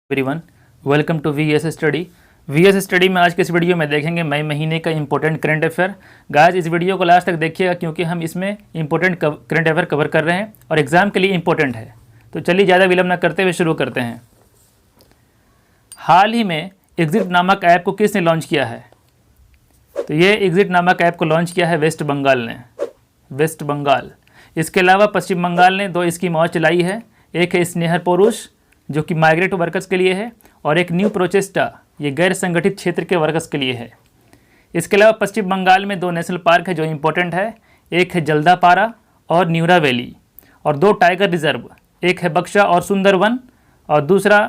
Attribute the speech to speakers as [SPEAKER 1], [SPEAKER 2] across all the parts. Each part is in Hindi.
[SPEAKER 1] Everyone, welcome to VS study में आज के इस वीडियो में देखेंगे मई महीने का इंपॉर्टेंट करंट अफेयर। गाइस, इस वीडियो को लास्ट तक देखिएगा क्योंकि हम इसमें इंपॉर्टेंट करंट अफेयर कवर कर रहे हैं और एग्जाम के लिए इंपॉर्टेंट है। तो चलिए ज़्यादा विलंब न करते हुए शुरू करते हैं। हाल ही में एग्जिट नामक ऐप को किसने लॉन्च किया है? तो ये एग्जिट नामक ऐप को लॉन्च किया है वेस्ट बंगाल ने, वेस्ट बंगाल। इसके अलावा पश्चिम बंगाल ने 2 स्कीम और चलाई है। एक है स्नेहर पुरुष जो कि माइग्रेट वर्कर्स के लिए है और एक न्यू प्रोचेस्टा, ये गैर संगठित क्षेत्र के वर्कर्स के लिए है। इसके अलावा पश्चिम बंगाल में 2 नेशनल पार्क है जो इम्पोर्टेंट है। एक है जल्दापारा और न्यूरा वैली और 2 टाइगर रिजर्व, एक है बक्सा और सुंदरवन और दूसरा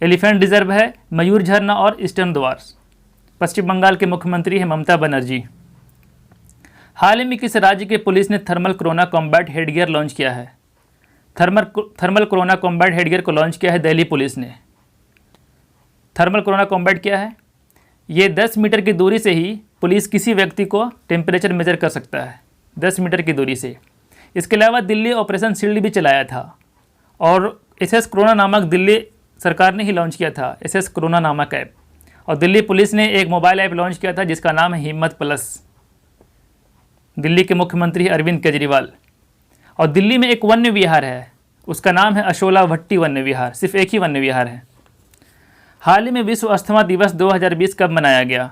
[SPEAKER 1] एलिफेंट रिजर्व है मयूर झरना और ईस्टर्न द्वार्स। पश्चिम बंगाल के मुख्यमंत्री हैं ममता बनर्जी। हाल ही में किस राज्य के पुलिस ने thermal corona combat headgear launch किया है? थर्मल कोरोना कॉम्बैट हेडगियर को लॉन्च किया है दिल्ली पुलिस ने। थर्मल कोरोना कॉम्बैट क्या है? ये 10 मीटर की दूरी से ही पुलिस किसी व्यक्ति को टेम्परेचर मेजर कर सकता है, 10 मीटर की दूरी से। इसके अलावा दिल्ली ऑपरेशन शील्ड भी चलाया था और एसएस कोरोना नामक दिल्ली सरकार ने ही लॉन्च किया था, एसएस कोरोना नामक ऐप। और दिल्ली पुलिस ने एक मोबाइल ऐप लॉन्च किया था जिसका नाम है हिम्मत प्लस, दिल्ली के मुख्यमंत्री अरविंद केजरीवाल। और दिल्ली में एक वन्य विहार है, उसका नाम है अशोला भट्टी वन्य विहार, सिर्फ एक ही वन्य विहार है। हाल ही में विश्व अस्थमा दिवस 2020 कब मनाया गया?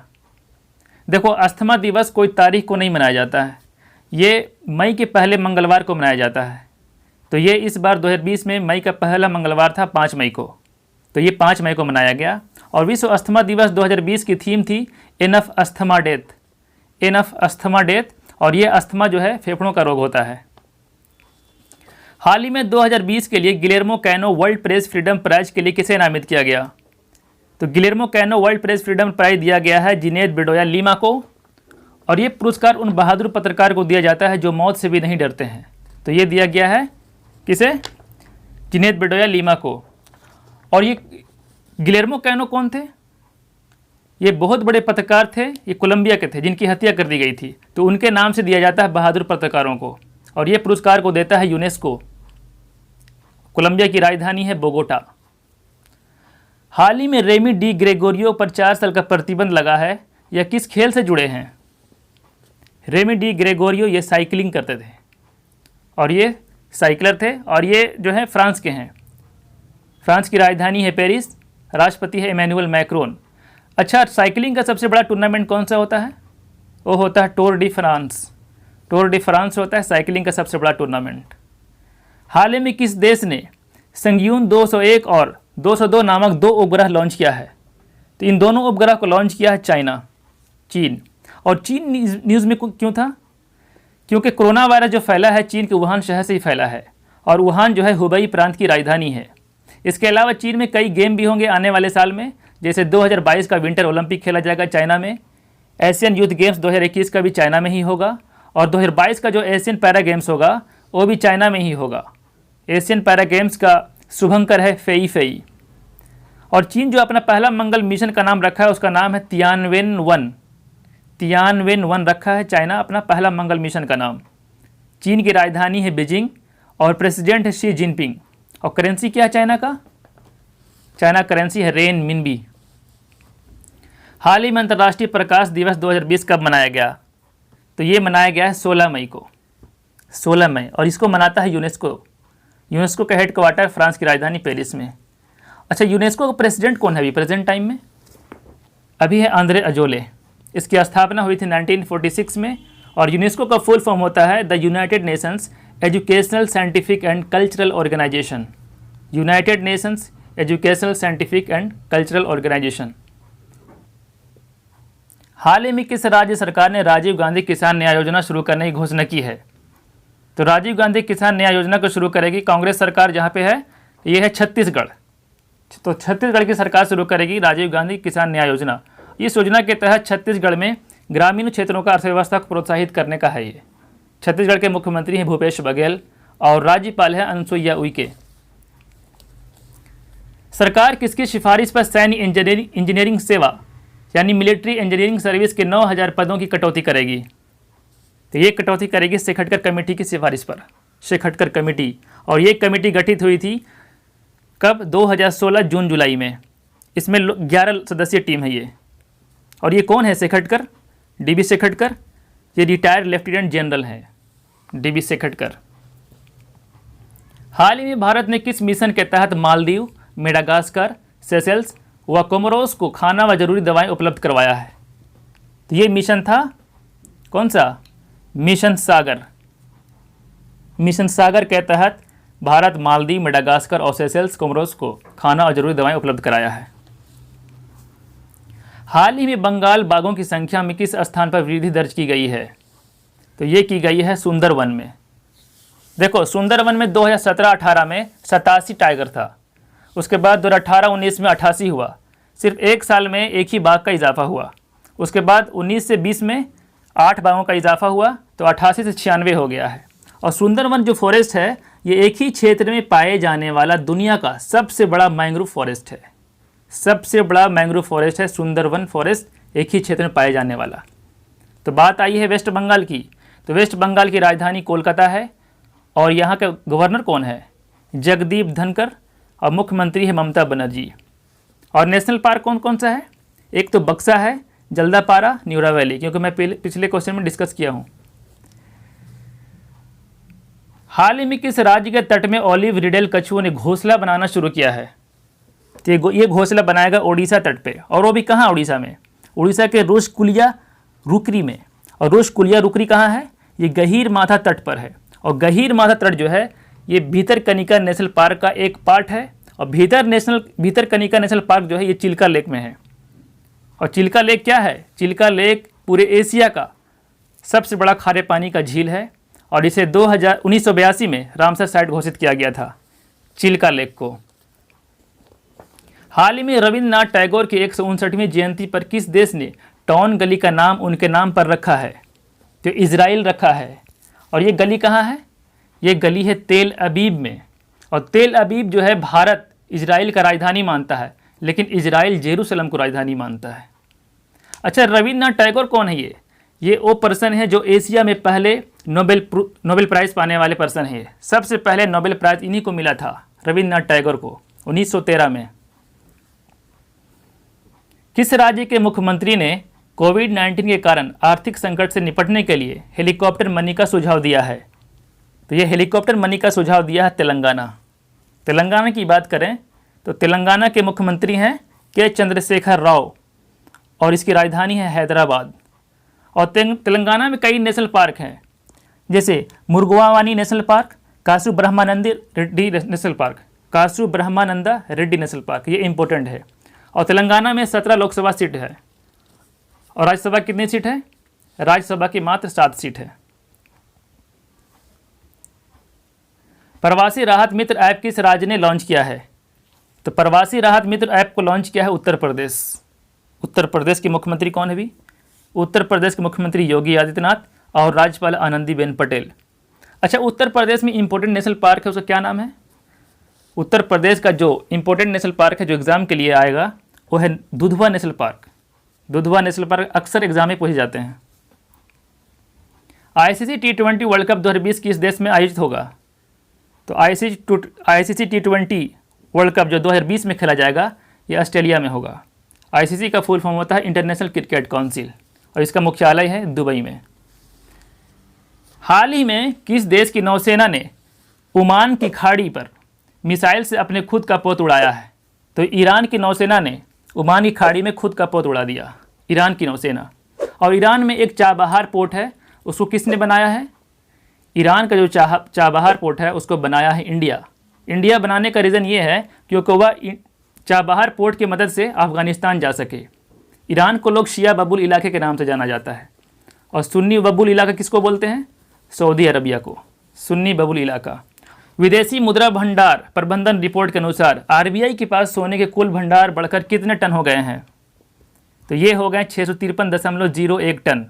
[SPEAKER 1] देखो, अस्थमा दिवस कोई तारीख को नहीं मनाया जाता है, ये मई के पहले मंगलवार को मनाया जाता है। तो ये इस बार 2020 में मई का पहला मंगलवार था 5 मई को, तो ये 5 मई को मनाया गया। और विश्व अस्थमा दिवस 2020 की थीम थी enough asthma death, enough asthma death. और ये अस्थमा जो है फेफड़ों का रोग होता है। हाल ही में 2020 के लिए Guillermo Cano world press freedom prize के लिए किसे नामित किया गया? तो Guillermo Cano world press freedom prize दिया गया है जिनेद बेडोया लीमा को। और ये पुरस्कार उन बहादुर पत्रकार को दिया जाता है जो मौत से भी नहीं डरते हैं। तो ये दिया गया है किसे? जिनेद बेडोया लीमा को। और ये गिलेर्मो कैनो कौन थे? ये बहुत बड़े पत्रकार थे, ये कोलंबिया के थे जिनकी हत्या कर दी गई थी। तो उनके नाम से दिया जाता है बहादुर पत्रकारों को। और ये पुरस्कार को देता है यूनेस्को। कोलंबिया की राजधानी है बोगोटा। हाल ही में रेमी डी ग्रेगोरियो पर 4 साल का प्रतिबंध लगा है। यह किस खेल से जुड़े हैं? रेमी डी ग्रेगोरियो ये साइकिलिंग करते थे और ये साइकिलर थे और ये जो है फ्रांस के हैं। फ्रांस की राजधानी है पेरिस, राष्ट्रपति है इमैनुअल मैक्रोन। अच्छा, साइकिलिंग का सबसे बड़ा टूर्नामेंट कौन सा होता है? वो होता है Tour de France. Tour de France होता है साइकिलिंग का सबसे बड़ा टूर्नामेंट। हाल ही में किस देश ने संगयून 201 और 202 नामक 2 उपग्रह लॉन्च किया है? तो इन दोनों उपग्रह को लॉन्च किया है चाइना, चीन। और चीन न्यूज़ में क्यों था? क्योंकि कोरोना वायरस जो फैला है चीन के वुहान शहर से ही फैला है और वुहान जो है हुबई प्रांत की राजधानी है। इसके अलावा चीन में कई गेम भी होंगे आने वाले साल में, जैसे 2022 का विंटर ओलंपिक खेला जाएगा चाइना में। एशियन यूथ गेम्स 2021 का भी चाइना में ही होगा और 2022 का जो एशियन पैरा गेम्स होगा वो भी चाइना में ही होगा। एशियन पैरा गेम्स का शुभंकर है फेई फेई। और चीन जो अपना पहला मंगल मिशन का नाम रखा है उसका नाम है तियानवेन-1, तियानवेन-1 रखा है चाइना अपना पहला मंगल मिशन का नाम। चीन की राजधानी है बीजिंग और प्रेसिडेंट है शी जिनपिंग। और करेंसी क्या है चाइना का? चाइना करेंसी है रेन मिनबी। हाल ही में अंतर्राष्ट्रीय प्रकाश दिवस 2020 कब मनाया गया? तो ये मनाया गया है 16 मई को, 16 मई। और इसको मनाता है यूनेस्को। यूनेस्को का हेडक्वार्टर फ्रांस की राजधानी पेरिस में। अच्छा, यूनेस्को का प्रेसिडेंट कौन है अभी प्रेजेंट टाइम में? अभी है आंद्रे अजोले। इसकी स्थापना हुई थी 1946 में। और यूनेस्को का फुल फॉर्म होता है the United Nations Educational Scientific and Cultural Organization. United Nations Educational Scientific and Cultural Organization. हाल ही में किस राज्य सरकार ने राजीव गांधी किसान न्याय योजना शुरू करने की घोषणा की है? तो राजीव गांधी किसान न्याय योजना को शुरू करेगी कांग्रेस सरकार, जहां पे है ये है छत्तीसगढ़। तो छत्तीसगढ़ की सरकार शुरू करेगी राजीव गांधी किसान न्याय योजना। इस योजना के तहत छत्तीसगढ़ में ग्रामीण क्षेत्रों का अर्थव्यवस्था को प्रोत्साहित करने का है ये। छत्तीसगढ़ के मुख्यमंत्री हैं भूपेश बघेल और राज्यपाल है अनुसुईया उइके। सरकार किसकी सिफारिश पर सैन्य इंजीनियरिंग सेवा यानी मिलिट्री इंजीनियरिंग सर्विस के 9000 पदों की कटौती करेगी? तो ये कटौती करेगी शेखटकर कमेटी की सिफारिश पर, शेखटकर कमेटी। और ये कमेटी गठित हुई थी कब? 2016 जून जुलाई में। इसमें 11 सदस्यीय टीम है ये। और ये कौन है? शेखटकर, डीबी शेखटकर। ये रिटायर्ड लेफ्टिनेंट जनरल हैं, डीबी शेखटकर। हाल ही में भारत ने किस मिशन के तहत मालदीव, मेडागास्कर, सेशेल्स व कोमोरोस को खाना व जरूरी दवाएं उपलब्ध करवाया है? तो ये मिशन था कौन सा? मिशन सागर। मिशन सागर के तहत भारत मालदीव, मेडागास्कर और सेशेल्स, कोमोरोस को खाना और जरूरी दवाएं उपलब्ध कराया है। हाल ही में बंगाल बाघों की संख्या में किस स्थान पर वृद्धि दर्ज की गई है? तो ये की गई है सुंदरवन में। देखो, सुंदरवन में 2017-18 में 87 टाइगर था। उसके बाद 2018-19 में 88 हुआ। सिर्फ एक साल में एक ही बाघ का इजाफा हुआ। उसके बाद 19 से 20 में 8 बाघों का इजाफा हुआ, तो 88 से 96 हो गया है। और सुंदरवन जो फॉरेस्ट है, ये एक ही क्षेत्र में पाए जाने वाला दुनिया का सबसे बड़ा मैंग्रोव फॉरेस्ट है। सबसे बड़ा मैंग्रोव फॉरेस्ट है सुंदरवन फॉरेस्ट, एक ही क्षेत्र में पाए जाने वाला। तो बात आई है वेस्ट बंगाल की। तो वेस्ट बंगाल की राजधानी कोलकाता है और यहाँ का गवर्नर कौन है? जगदीप धनकर। और मुख्यमंत्री है ममता बनर्जी। और नेशनल पार्क कौन कौन सा है? एक तो बक्सा है, जल्दापारा, न्यूरा वैली, क्योंकि मैं पिछले क्वेश्चन में डिस्कस किया हूँ। हाल ही में किस राज्य के तट में ऑलिव रिडेल कछुओं ने घोंसला बनाना शुरू किया है? तो ये घोंसला बनाएगा ओडिशा तट पे। और वो भी कहाँ? उड़ीसा में। उड़ीसा के रोशकुलिया रुकरी में। और रोशकुलिया रुकरी कहाँ है? ये गहीर माथा तट पर है। और गहीर माथा तट जो है, ये भीतरकनिका नेशनल पार्क का एक पार्ट है। और भीतरकनिका नेशनल पार्क जो है, ये चिल्का लेक में है। और चिल्का लेक क्या है? चिल्का लेक पूरे एशिया का सबसे बड़ा खारे पानी का झील है। और इसे 1982 में रामसर साइट घोषित किया गया था, चिल्का लेक को। हाल ही में रविन्द्रनाथ टैगोर की 159वीं जयंती पर किस देश ने टॉन गली का नाम उनके नाम पर रखा है? तो इजराइल रखा है। और ये गली कहाँ है? ये गली है तेल अबीब में। और तेल अबीब जो है, भारत इजराइल का राजधानी मानता है, लेकिन इजराइल जेरूसलम को राजधानी मानता है। अच्छा, रविन्द्रनाथ टैगोर कौन है? ये वो पर्सन है जो एशिया में पहले नोबेल प्राइज़ पाने वाले पर्सन है। सबसे पहले नोबेल प्राइज़ इन्हीं को मिला था, रविन्द्रनाथ टैगोर को, 1913 में। किस राज्य के मुख्यमंत्री ने कोविड-19 के कारण आर्थिक संकट से निपटने के लिए हेलीकॉप्टर मनी का सुझाव दिया है? तो ये हेलीकॉप्टर मनी का सुझाव दिया है तेलंगाना। तेलंगाना की बात करें तो तेलंगाना के मुख्यमंत्री हैं के चंद्रशेखर राव और इसकी राजधानी है हैदराबाद। और तेलंगाना में कई नेशनल पार्क हैं, जैसे मुर्गवावानी नेशनल पार्क, कासु ब्रह्मानंद रेड्डी नेशनल पार्क, कासु ब्रह्मानंदा रेड्डी नेशनल पार्क, ये इंपॉर्टेंट है। और तेलंगाना में 17 लोकसभा सीट है। और राज्यसभा कितनी सीट है? राज्यसभा की मात्र 7 सीट है। प्रवासी राहत मित्र ऐप किस राज्य ने लॉन्च किया है? तो प्रवासी राहत मित्र ऐप को लॉन्च किया है उत्तर प्रदेश। उत्तर प्रदेश के मुख्यमंत्री कौन है भी? उत्तर प्रदेश के मुख्यमंत्री योगी आदित्यनाथ और राज्यपाल आनंदीबेन पटेल। अच्छा, उत्तर प्रदेश में इंपॉर्टेंट नेशनल पार्क है, उसका क्या नाम है? उत्तर प्रदेश का जो इंपॉर्टेंट नेशनल पार्क है जो एग्जाम के लिए आएगा, वो है Dudhwa national park. Dudhwa national park अक्सर एग्जाम में पूछे जाते हैं। आईसीसी T20 वर्ल्ड कप 2020 किस देश में आयोजित होगा? तो आईसीसी T20 वर्ल्ड कप जो 2020 में खेला जाएगा, ये ऑस्ट्रेलिया में होगा। आईसीसी का फुल फॉर्म होता है इंटरनेशनल क्रिकेट काउंसिल और इसका मुख्यालय है दुबई में। हाल ही में किस देश की नौसेना ने ओमान की खाड़ी पर मिसाइल से अपने खुद का पोत उड़ाया है? तो ईरान की नौसेना ने ओमान की खाड़ी में खुद का पोत उड़ा दिया, ईरान की नौसेना। और ईरान में एक चाबहार पोर्ट है, उसको किसने बनाया है? ईरान का जो चाबहार पोर्ट है उसको बनाया है इंडिया। इंडिया बनाने का रीज़न ये है क्योंकि वह चाबहार पोर्ट की मदद से अफ़गानिस्तान जा सके। ईरान को लोग शिया बबुल इलाके के नाम से जाना जाता है। और सुन्नी बबुल इलाका किसको बोलते हैं? सऊदी अरबिया को सुन्नी बबुल इलाका। विदेशी मुद्रा भंडार प्रबंधन रिपोर्ट के अनुसार आरबीआई के पास सोने के कुल भंडार बढ़कर कितने टन हो गए हैं? तो ये हो गए 653.01 टन।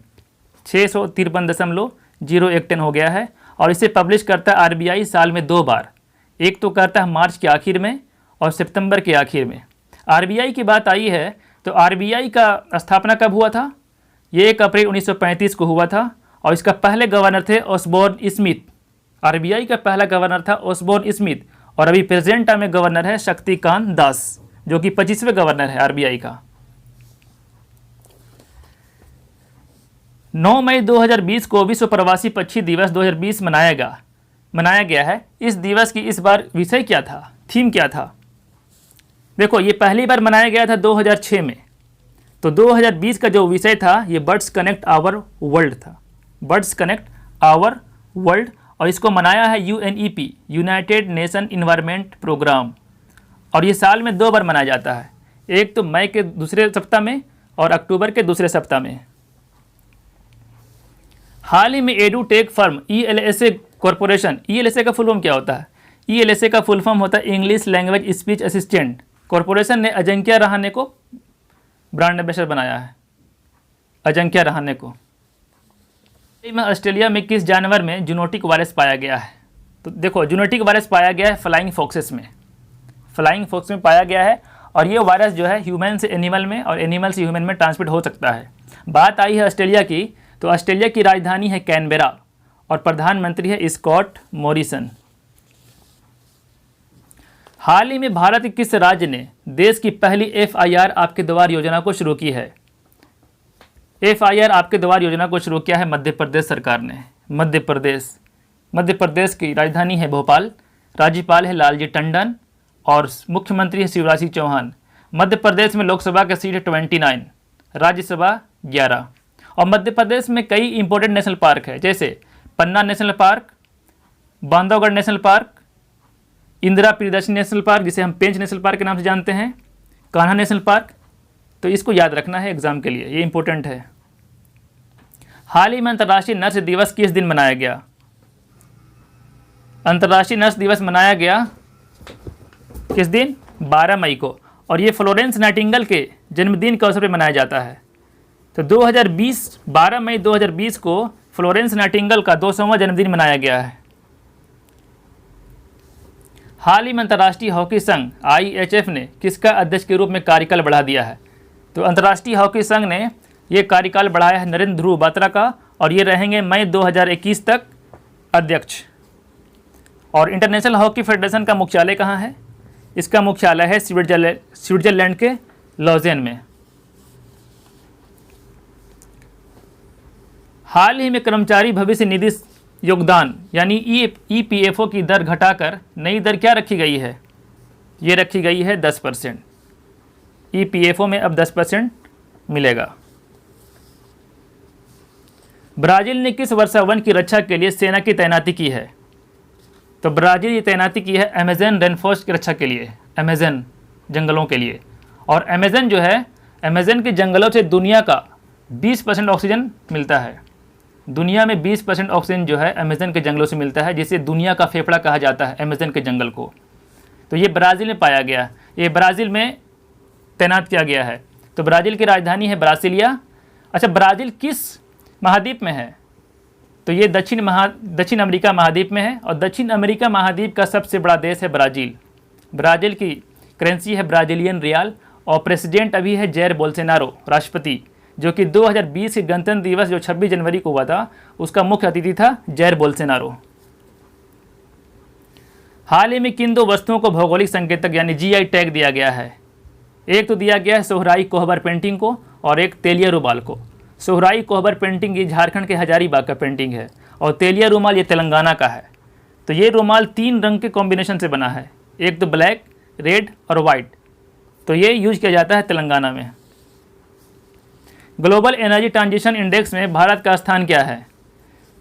[SPEAKER 1] 653.01 टन हो गया है। और इसे पब्लिश करता है आरबीआई साल में 2 बार, एक तो करता है मार्च के आखिर में और सितंबर के आखिर में। आरबीआई की बात आई है तो आरबीआई का स्थापना कब हुआ था? ये 1 अप्रैल 1935 को हुआ था। और इसका पहले गवर्नर थे ऑसबोर्न स्मिथ। आरबीआई का पहला गवर्नर था ऑसबोर्न स्मिथ और अभी प्रेजेंट टाइम में गवर्नर है शक्तिकांत दास, जो कि 25वें गवर्नर है आरबीआई का। 9 मई 2020 को विश्व प्रवासी पक्षी दिवस 2020 मनाया गया है। इस दिवस की इस बार विषय क्या था, थीम क्या था? देखो, ये पहली बार मनाया गया था 2006 में। तो 2020 का जो विषय था ये बर्ड्स कनेक्ट आवर वर्ल्ड था, बर्ड्स कनेक्ट आवर वर्ल्ड। और इसको मनाया है UNEP, United Nation environment programme. और ये साल में 2 बार मनाया जाता है, एक तो मई के दूसरे सप्ताह में और अक्टूबर के दूसरे सप्ताह में। हाल ही में एडुटेक फर्म ईएलएसए कॉरपोरेशन, ईएलएसए का फुल फॉर्म क्या होता है? ईएलएसए का फुल फॉर्म होता है English language speech assistant corporation ने अजिंक्य रहाणे को ब्रांड एम्बेसडर बनाया है, अजिंक्य रहाणे को। ऑस्ट्रेलिया में किस जानवर में जूनोटिक वायरस पाया गया है? तो देखो, जूनोटिक वायरस पाया गया है फ्लाइंग फॉक्सेस में, फ्लाइंग फॉक्स में पाया गया है। और ये वायरस जो है ह्यूमन से एनिमल में और एनिमल से ह्यूमन में ट्रांसमिट हो सकता है। बात आई है ऑस्ट्रेलिया की, तो ऑस्ट्रेलिया की राजधानी है कैनबेरा और प्रधानमंत्री है स्कॉट मॉरिसन। हाल ही में भारत के किस राज्य ने देश की पहली FIR आपके द्वार योजना को शुरू की है? FIR आपके द्वार योजना को शुरू किया है मध्य प्रदेश सरकार ने। मध्य प्रदेश की राजधानी है भोपाल, राज्यपाल है लालजी टंडन और मुख्यमंत्री है शिवराज सिंह चौहान। मध्य प्रदेश में लोकसभा का सीट है 29, राज्यसभा 11। और मध्य प्रदेश में कई इंपॉर्टेंट नेशनल पार्क है, जैसे Panna national park, Bandhavgarh national park, Indira Priyadarshini national park जिसे हम पेंच नेशनल पार्क के नाम से जानते हैं, कान्हा नेशनल पार्क। तो इसको याद रखना है एग्जाम के लिए, ये इंपॉर्टेंट है। हाल ही में अंतर्राष्ट्रीय नर्स दिवस किस दिन मनाया गया? अंतर्राष्ट्रीय नर्स दिवस मनाया गया किस दिन? 12 मई को। और ये फ्लोरेंस नाइटिंगेल के जन्मदिन के अवसर पर मनाया जाता है। तो 12 मई 2020 को फ्लोरेंस नाइटिंगेल का 200वां जन्मदिन मनाया गया है। हाल ही में अंतर्राष्ट्रीय हॉकी संघ IHF ने किसका अध्यक्ष के रूप में कार्यकाल बढ़ा दिया है? तो अंतर्राष्ट्रीय हॉकी संघ ने ये कार्यकाल बढ़ाया है नरेंद्र ध्रुव बात्रा का, और ये रहेंगे मई 2021 तक अध्यक्ष। और इंटरनेशनल हॉकी फेडरेशन का मुख्यालय कहाँ है? इसका मुख्यालय है स्विट्जरलैंड के लॉजेन में। हाल ही में कर्मचारी भविष्य निधि योगदान यानी EPFO की दर घटाकर नई दर क्या रखी गई है? ये रखी गई है 10%। EPFO में अब 10% मिलेगा। ब्राज़ील ने किस वर्षावन की रक्षा के लिए सेना की तैनाती की है? तो ब्राज़ील ये तैनाती की है अमेजन रेनफॉरेस्ट की रक्षा के लिए, अमेजन जंगलों के लिए। और अमेजन जो है, अमेजन के जंगलों से दुनिया का 20% ऑक्सीजन मिलता है। दुनिया में 20% ऑक्सीजन जो है अमेजन के जंगलों से मिलता है, जिसे दुनिया का फेफड़ा कहा जाता है अमेजन के जंगल को। तो ये ब्राज़ील में पाया गया, ये ब्राज़ील में तैनात किया गया है। तो ब्राज़ील की राजधानी है ब्रासिलिया। अच्छा, ब्राज़ील किस महाद्वीप में है? तो ये दक्षिण अमेरिका महाद्वीप में है। और दक्षिण अमेरिका महाद्वीप का सबसे बड़ा देश है ब्राज़ील। ब्राज़ील की करेंसी है ब्राज़ीलियन रियाल। और प्रेसिडेंट अभी है जैर बोल्सोनारो, राष्ट्रपति, जो कि 2020 के गणतंत्र दिवस जो 26 जनवरी को हुआ था उसका मुख्य अतिथि था जैर बोल्सोनारो। हाल ही में किन 2 वस्तुओं को भौगोलिक संकेतक यानी GI टैग दिया गया है? एक तो दिया गया है सोहराई कोहबर पेंटिंग को और एक तेलिया रुमाल को। सोहराई कोहबर पेंटिंग ये झारखंड के हजारीबाग का पेंटिंग है और तेलिया रुमाल ये तेलंगाना का है। तो ये रुमाल 3 रंग के कॉम्बिनेशन से बना है, एक तो ब्लैक, रेड और वाइट। तो ये यूज किया जाता है तेलंगाना में। ग्लोबल एनर्जी ट्रांजिशन इंडेक्स में भारत का स्थान क्या है?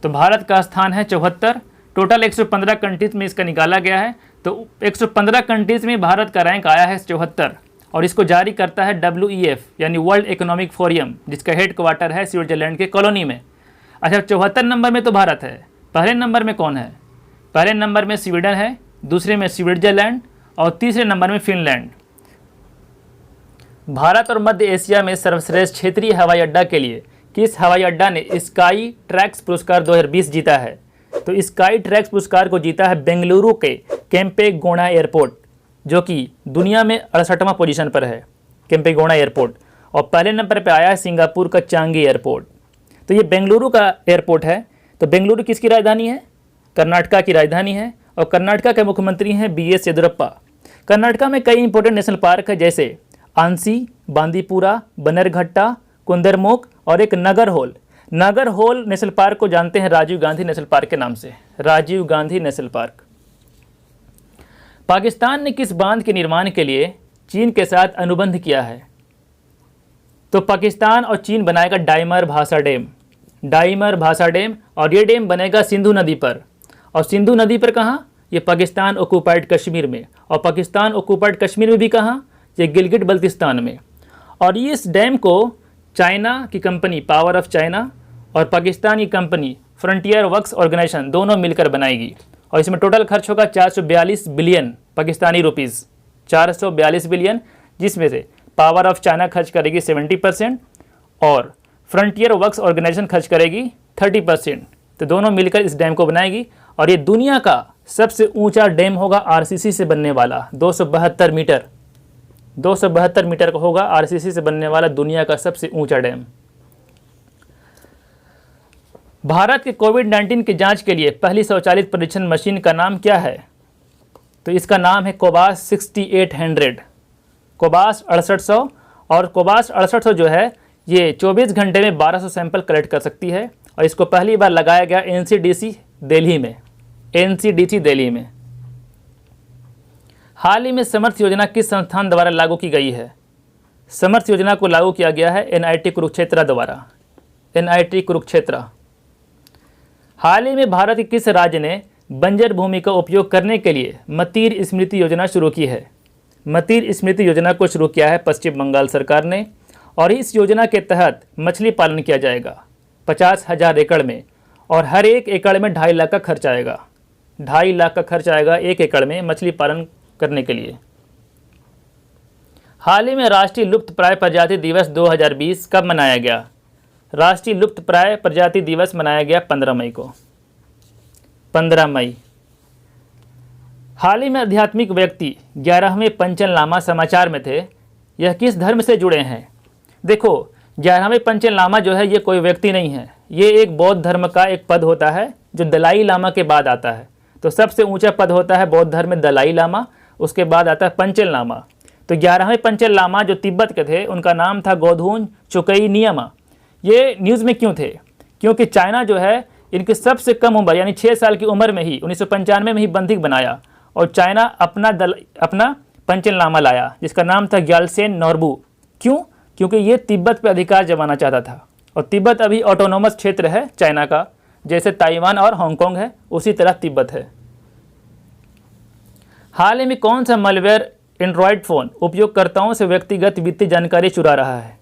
[SPEAKER 1] तो भारत का स्थान है 74। टोटल 115 कंट्रीज़ में इसका निकाला गया है। तो 115 कंट्रीज़ में भारत का रैंक आया है 74 और इसको जारी करता है WEF यानी वर्ल्ड इकोनॉमिक फोरम, जिसका हेड क्वार्टर है स्विट्जरलैंड के कॉलोनी में। अच्छा, 74 नंबर में तो भारत है। पहले नंबर में कौन है? पहले नंबर में स्वीडन है, दूसरे में स्विट्जरलैंड और तीसरे नंबर में फिनलैंड। भारत और मध्य एशिया में सर्वश्रेष्ठ क्षेत्रीय हवाई अड्डा के लिए किस हवाई अड्डा ने स्काई ट्रैक्स पुरस्कार 2020 जीता है? तो स्काई ट्रैक्स पुरस्कार को जीता है बेंगलुरु के केम्पेगौड़ा एयरपोर्ट, जो कि दुनिया में 68वां पोजीशन पर है, केम्पेगौड़ा एयरपोर्ट। और पहले नंबर पर आया है सिंगापुर का चांगी एयरपोर्ट। तो ये बेंगलुरु का एयरपोर्ट है। तो बेंगलुरु किसकी राजधानी है? कर्नाटका की राजधानी है। और कर्नाटका के मुख्यमंत्री हैं BS येदियुरप्पा। कर्नाटका में कई इंपॉर्टेंट नेशनल पार्क है, जैसे आंसी, बांदीपुरा, बन्नेरघट्टा, कुंदरमोक और एक नागरहोल। नागरहोल नेशनल पार्क को जानते हैं राजीव गांधी नेशनल पार्क के नाम से, राजीव गांधी नेशनल पार्क। पाकिस्तान ने किस बांध के निर्माण के लिए चीन के साथ अनुबंध किया है? तो पाकिस्तान और चीन बनाएगा डाइमर भाषा डैम, डाइमर भाषा डैम, और ये डैम बनेगा सिंधु नदी पर। और सिंधु नदी पर कहाँ? ये पाकिस्तान ऑक्युपाइड कश्मीर में। और पाकिस्तान ऑक्युपाइड कश्मीर में भी कहाँ? ये गिलगिट बल्तिस्तान में। और इस डैम को चाइना की कंपनी पावर ऑफ चाइना और पाकिस्तान की कंपनी फ्रंटियर वर्क्स ऑर्गेनाइजेशन दोनों मिलकर बनाएगी। और इसमें टोटल खर्च होगा 442 बिलियन पाकिस्तानी रुपीज़, 442 बिलियन, जिसमें से पावर ऑफ चाइना खर्च करेगी 70% और फ्रंटियर वर्क्स ऑर्गेनाइजेशन खर्च करेगी 30%। तो दोनों मिलकर इस डैम को बनाएगी। और ये दुनिया का सबसे ऊंचा डैम होगा RCC से बनने वाला, 272 मीटर, 272 मीटर का होगा RCC से बनने वाला दुनिया का सबसे ऊंचा डैम। भारत के कोविड-19 की जांच के लिए पहली स्वचालित परीक्षण मशीन का नाम क्या है? तो इसका नाम है कोबास 6800, कोबास 6800। और कोबास 6800 जो है ये 24 घंटे में 1200 सैंपल कलेक्ट कर सकती है। और इसको पहली बार लगाया गया NCDC दिल्ली में, NCDC दिल्ली में। हाल ही में समर्थ योजना किस संस्थान द्वारा लागू की गई है? समर्थ योजना को लागू किया गया है NIT कुरुक्षेत्र द्वारा, NIT कुरुक्षेत्र। हाल ही में भारत के किस राज्य ने बंजर भूमि का उपयोग करने के लिए मतीर स्मृति योजना शुरू की है? मतीर स्मृति योजना को शुरू किया है पश्चिम बंगाल सरकार ने। और इस योजना के तहत मछली पालन किया जाएगा 50,000 एकड़ में, और हर एक एकड़ में 2.5 लाख का खर्च आएगा, 2.5 लाख का खर्च आएगा एक एकड़ में मछली पालन करने के लिए। हाल ही में राष्ट्रीय लुप्तप्राय प्रजाति दिवस 2020 कब मनाया गया? राष्ट्रीय लुप्तप्राय प्रजाति दिवस मनाया गया 15 मई को, 15 मई। हाल ही में आध्यात्मिक व्यक्ति 11वें पंचन लामा समाचार में थे, यह किस धर्म से जुड़े हैं? देखो 11वें पंचन लामा जो है ये कोई व्यक्ति नहीं है, ये एक बौद्ध धर्म का एक पद होता है जो दलाई लामा के बाद आता है। तो सबसे ऊंचा पद होता है बौद्ध धर्म में दलाई लामा, उसके बाद आता है पंचन लामा। तो 11वें पंचन लामा जो तिब्बत के थे उनका नाम था गोधून चुकई नियमा। ये न्यूज़ में क्यों थे? क्योंकि चाइना जो है इनकी सबसे कम उम्र यानी 6 साल की उम्र में ही 1995 में ही बंधक बनाया, और चाइना अपना पंचन लामा लाया जिसका नाम था ग्यालसेन नोरबू। क्यों? क्योंकि ये तिब्बत पर अधिकार जमाना चाहता था। और तिब्बत अभी ऑटोनोमस क्षेत्र है चाइना का, जैसे ताइवान और हांगकांग है उसी तरह तिब्बत है। हाल ही में कौन सा मलवेयर एंड्रॉयड फ़ोन उपयोगकर्ताओं से व्यक्तिगत वित्तीय जानकारी चुरा रहा है?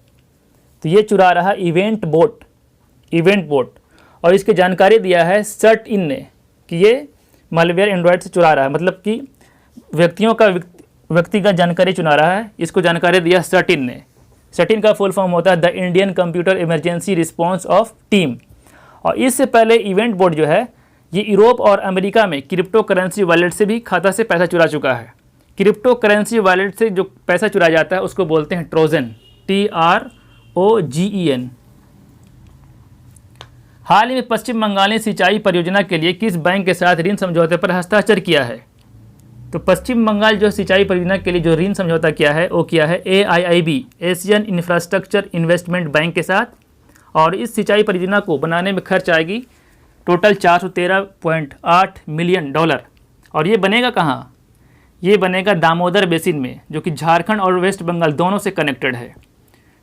[SPEAKER 1] तो ये चुरा रहा इवेंट बोट। और इसकी जानकारी दिया है सर्ट इन ने कि ये मलवेयर एंड्रॉयड से चुरा रहा है, मतलब कि व्यक्तियों का व्यक्तिगत जानकारी चुरा रहा है। इसको जानकारी दिया सर्ट इन ने। सर्ट इन का फुल फॉर्म होता है the Indian computer emergency response of team. और इससे पहले इवेंट बोट जो है ये यूरोप और अमेरिका में क्रिप्टो करेंसी वॉलेट से भी खाता से पैसा चुरा चुका है। क्रिप्टो करेंसी वॉलेट से जो पैसा चुराया जाता है उसको बोलते हैं ट्रोजन, TROGEN। हाल ही में पश्चिम बंगाल ने सिंचाई परियोजना के लिए किस बैंक के साथ ऋण समझौते पर हस्ताक्षर किया है? तो पश्चिम बंगाल जो सिंचाई परियोजना के लिए जो ऋण समझौता किया है वो किया है AIIB, Asian infrastructure investment bank के साथ। और इस सिंचाई परियोजना को बनाने में खर्च आएगी टोटल $413.8 मिलियन। और ये बनेगा कहाँ? ये बनेगा दामोदर बेसिन में, जो कि झारखंड और वेस्ट बंगाल दोनों से कनेक्टेड है।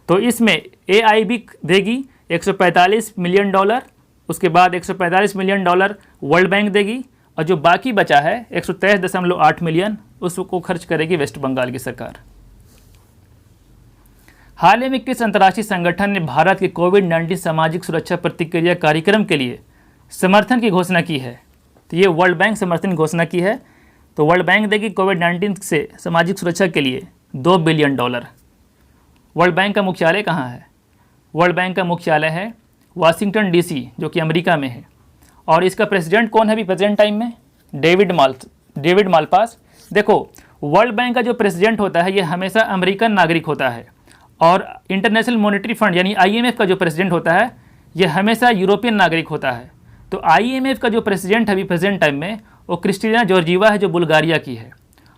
[SPEAKER 1] तो इसमें AIIB देगी $145 मिलियन, उसके बाद $145 मिलियन वर्ल्ड बैंक देगी, और जो बाकी बचा है 123.8 मिलियन उसको खर्च करेगी वेस्ट बंगाल की सरकार। हाल ही में किस अंतर्राष्ट्रीय संगठन ने भारत के कोविड-19 सामाजिक सुरक्षा प्रतिक्रिया कार्यक्रम के लिए समर्थन की घोषणा की है? तो ये वर्ल्ड बैंक समर्थन की घोषणा की है। तो वर्ल्ड बैंक देगी कोविड-19 से सामाजिक सुरक्षा के लिए $2 बिलियन। वर्ल्ड बैंक का मुख्यालय कहाँ है? वर्ल्ड बैंक का मुख्यालय है वाशिंगटन DC, जो कि अमेरिका में है। और इसका प्रेसिडेंट कौन है अभी प्रेजेंट टाइम में? David Malpass. देखो वर्ल्ड बैंक का जो प्रेसिडेंट होता है ये हमेशा अमेरिकन नागरिक होता है, और इंटरनेशनल मॉनेटरी फंड यानी IMF का जो प्रेसिडेंट होता है ये हमेशा यूरोपियन नागरिक होता है। तो IMF का जो प्रेसिडेंट है अभी प्रेजेंट टाइम में वो क्रिस्टिना जॉर्जीवा है जो बुल्गारिया की है।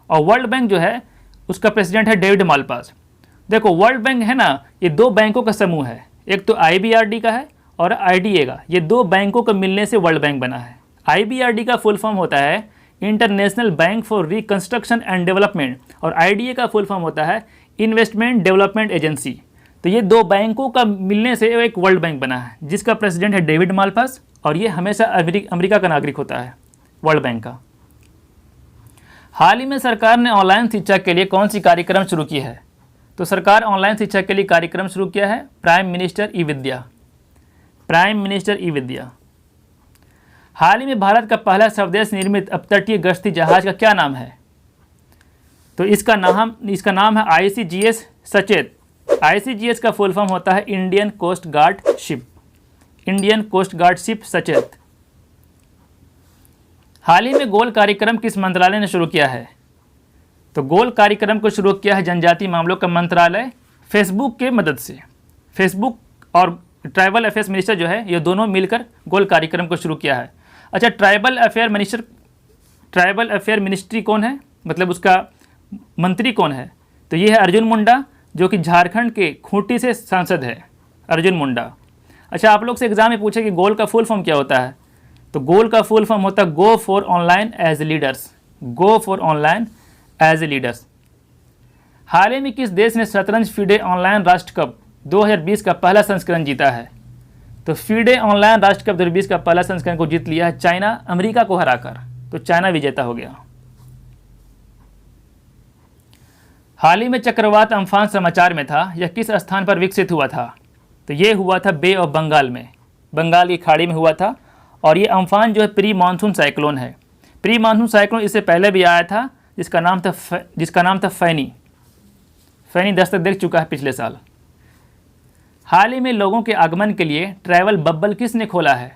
[SPEAKER 1] और वर्ल्ड बैंक जो है उसका प्रेसिडेंट है डेविड मालपास। देखो वर्ल्ड बैंक है ना, ये दो बैंकों का समूह है, एक तो IBRD का है और IDA का। ये दो बैंकों का मिलने से वर्ल्ड बैंक बना है। IBRD का फुल फॉर्म होता है international bank for reconstruction and development और IDA का फुल फॉर्म होता है इन्वेस्टमेंट डेवलपमेंट एजेंसी। तो ये दो बैंकों का मिलने से एक वर्ल्ड बैंक बना है जिसका प्रेसिडेंट है डेविड मालपास और ये हमेशा अमेरिका का नागरिक होता है वर्ल्ड बैंक का। हाल ही में सरकार ने ऑनलाइन शिक्षा के लिए कौन सी कार्यक्रम शुरू की है? तो सरकार ऑनलाइन शिक्षा के लिए कार्यक्रम शुरू किया है प्राइम मिनिस्टर ई विद्या। प्राइम मिनिस्टर ई विद्या। हाल ही में भारत का पहला स्वदेश निर्मित अपतटीय गश्ती जहाज का क्या नाम है? तो इसका नाम है ICGS सचेत। ICGS का फुल फॉर्म होता है Indian coast guard ship. Indian coast guard ship Sachet. हाल ही में गोल कार्यक्रम किस मंत्रालय ने शुरू किया है? तो गोल कार्यक्रम को शुरू किया है जनजातीय मामलों का मंत्रालय फेसबुक के मदद से। फेसबुक और ट्राइबल अफेयर्स मिनिस्टर जो है ये दोनों मिलकर गोल कार्यक्रम को शुरू किया है। अच्छा, ट्राइबल अफेयर मिनिस्ट्री कौन है, मतलब उसका मंत्री कौन है? तो ये है अर्जुन मुंडा जो कि झारखंड के खूंटी से सांसद है, अर्जुन मुंडा। अच्छा, आप लोग से एग्जाम में पूछे कि गोल का फुल फॉर्म क्या होता है? तो गोल का फुल फॉर्म होता है go for online as leaders. Go for online as leaders. हाल ही में किस देश ने शतरंज फीडे ऑनलाइन राष्ट्र कप 2020 का पहला संस्करण जीता है? तो फीडे ऑनलाइन राष्ट्र कप 2020 का पहला संस्करण को जीत लिया है चाइना, अमेरिका को हराकर। तो चाइना विजेता हो गया। हाल ही में चक्रवात अम्फान समाचार में था, यह किस स्थान पर विकसित हुआ था? तो ये हुआ था बे ऑफ बंगाल में, बंगाल की खाड़ी में हुआ था। और ये अम्फान जो है प्री मानसून साइक्लोन है। प्री मानसून साइक्लोन इससे पहले भी आया था जिसका नाम था फैनी। फैनी दस्तक देख चुका है पिछले साल। हाल ही में लोगों के आगमन के लिए ट्रैवल बब्बल किसने खोला है?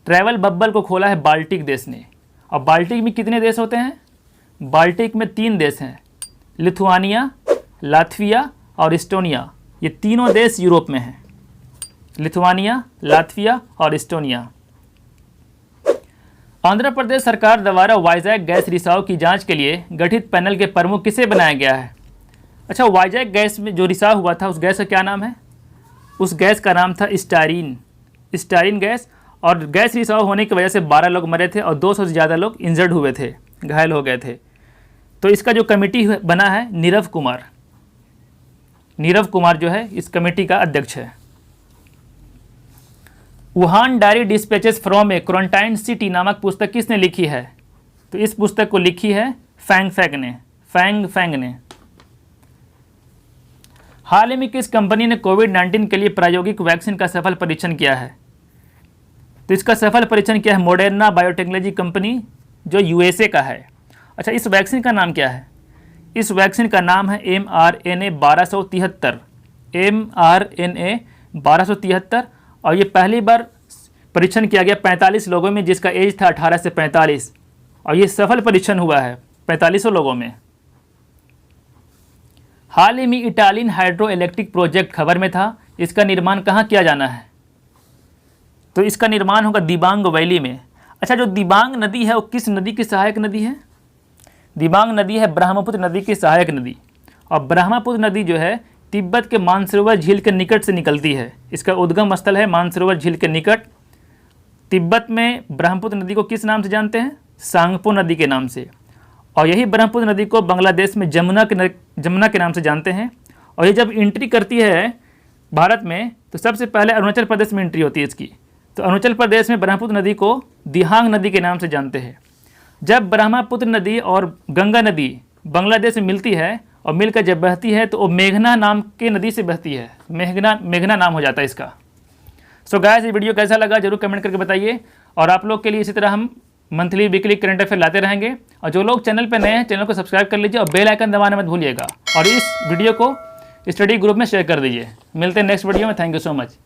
[SPEAKER 1] ट्रैवल बब्बल को खोला है बाल्टिक देश ने। और बाल्टिक में कितने देश होते हैं? बाल्टिक में 3 देश हैं, लिथुआनिया, लात्विया और इस्टोनिया। ये तीनों देश यूरोप में हैं, लिथुआनिया, लात्विया और इस्टोनिया। आंध्र प्रदेश सरकार द्वारा वाइजैक गैस रिसाव की जांच के लिए गठित पैनल के प्रमुख किसे बनाया गया है? अच्छा, वाइजैक गैस में जो रिसाव हुआ था उस गैस का क्या नाम है? उस गैस का नाम था स्टारीन गैस। और गैस रिसाव होने की वजह से 12 लोग मरे थे और 200 से ज़्यादा लोग इंजर्ड हुए थे, घायल हो गए थे। तो इसका जो कमेटी बना है नीरव कुमार जो है इस कमेटी का अध्यक्ष है। Wuhan diary dispatches from A quarantine city नामक पुस्तक किसने लिखी है? तो इस पुस्तक को लिखी है फैंग फैंग ने। हाल ही में किस कंपनी ने कोविड-19 के लिए प्रायोगिक वैक्सीन का सफल परीक्षण किया है? तो इसका सफल परीक्षण किया है मॉडर्ना बायोटेक्नोलॉजी कंपनी जो USA का है। अच्छा, इस वैक्सीन का नाम क्या है? इस वैक्सीन का नाम है mRNA 1273 और ये पहली बार परीक्षण किया गया 45 लोगों में जिसका एज था 18 से 45 और ये सफल परीक्षण हुआ है 45 लोगों में। हाल ही में इटालियन हाइड्रो इलेक्ट्रिक प्रोजेक्ट खबर में था, इसका निर्माण कहाँ किया जाना है? तो इसका निर्माण होगा दिबांग वैली में। अच्छा, जो दिबांग नदी है वो किस नदी की सहायक नदी है? दिबांग नदी है ब्रह्मपुत्र नदी की सहायक नदी। और ब्रह्मपुत्र नदी जो है तिब्बत के मानसरोवर झील के निकट से निकलती है। इसका उद्गम स्थल है मानसरोवर झील के निकट। तिब्बत में ब्रह्मपुत्र नदी को किस नाम से जानते हैं? सांगपो नदी के नाम से। और यही ब्रह्मपुत्र नदी को बांग्लादेश में जमुना के नाम से जानते हैं। और ये जब एंट्री करती है भारत में तो सबसे पहले अरुणाचल प्रदेश में एंट्री होती है इसकी। तो अरुणाचल प्रदेश में ब्रह्मपुत्र नदी को दिहांग नदी के नाम से जानते हैं। जब ब्रह्मपुत्र नदी और गंगा नदी बांग्लादेश में मिलती है और मिलकर जब बहती है तो वो मेघना नाम के नदी से बहती है, मेघना नाम हो जाता है इसका। सो गाइस, ये वीडियो कैसा लगा जरूर कमेंट करके बताइए। और आप लोग के लिए इसी तरह हम मंथली वीकली करंट अफेयर लाते रहेंगे। और जो लोग चैनल पर नए हैं चैनल को सब्सक्राइब कर लीजिए और बेल आइकन दबाना मत भूलिएगा। और इस वीडियो को स्टडी ग्रुप में शेयर कर दीजिए। मिलते हैं नेक्स्ट वीडियो में। Thank you so much.